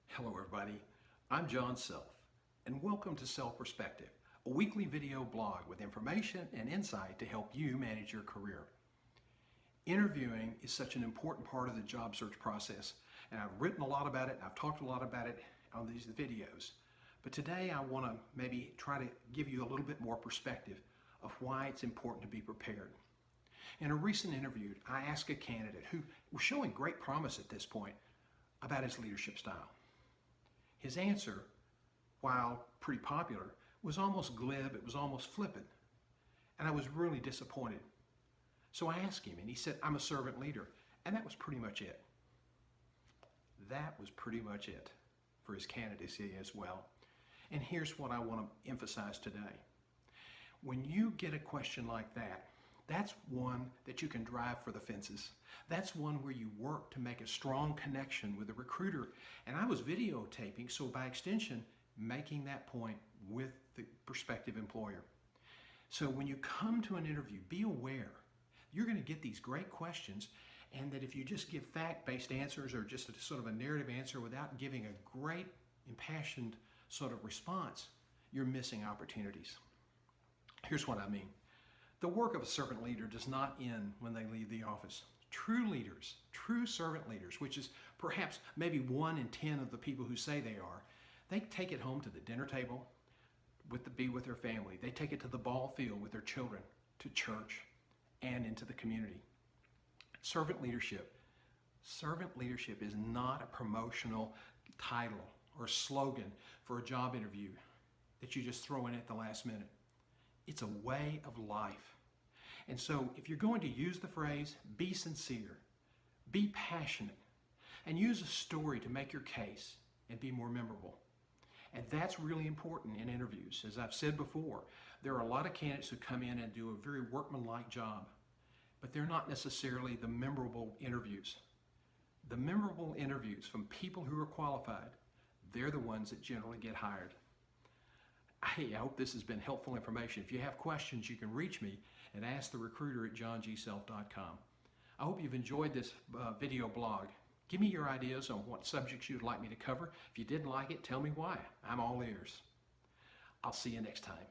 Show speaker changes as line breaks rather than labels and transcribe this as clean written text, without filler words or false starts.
Hello everybody, I'm John Self, and welcome to Self Perspective, a weekly video blog with information and insight to help you manage your career. Interviewing is such an important part of the job search process, and I've written a lot about it, I've talked a lot about it on these videos. But today I want to maybe try to give you a little bit more perspective of why it's important to be prepared. In a recent interview, I asked a candidate who was showing great promise at this point about his leadership style. His answer, while pretty popular, was almost glib, it was almost flippant, and I was really disappointed. So I asked him, and he said, "I'm a servant leader," and that was pretty much it. That was pretty much it for his candidacy as well. And here's what I want to emphasize today. When you get a question like that, that's one that you can drive for the fences. That's one where you work to make a strong connection with the recruiter. And I was videotaping, so by extension, making that point with the prospective employer. So when you come to an interview, be aware you're going to get these great questions, and that if you just give fact-based answers or just a sort of a narrative answer without giving a great impassioned sort of response, you're missing opportunities. Here's what I mean. The work of a servant leader does not end when they leave the office. True leaders, true servant leaders, which is perhaps maybe 1 in 10 of the people who say they are, they take it home to the dinner table, be with their family. They take it to the ball field with their children, to church, and into the community. Servant leadership is not a promotional title or slogan for a job interview that you just throw in at the last minute. It's a way of life. And so if you're going to use the phrase, be sincere, be passionate, and use a story to make your case and be more memorable. And that's really important in interviews. As I've said before, there are a lot of candidates who come in and do a very workmanlike job, but they're not necessarily the memorable interviews. The memorable interviews from people who are qualified, they're the ones that generally get hired. Hey, I hope this has been helpful information. If you have questions, you can reach me at asktherecruiter@johngself.com. I hope you've enjoyed this video blog. Give me your ideas on what subjects you'd like me to cover. If you didn't like it, tell me why. I'm all ears. I'll see you next time.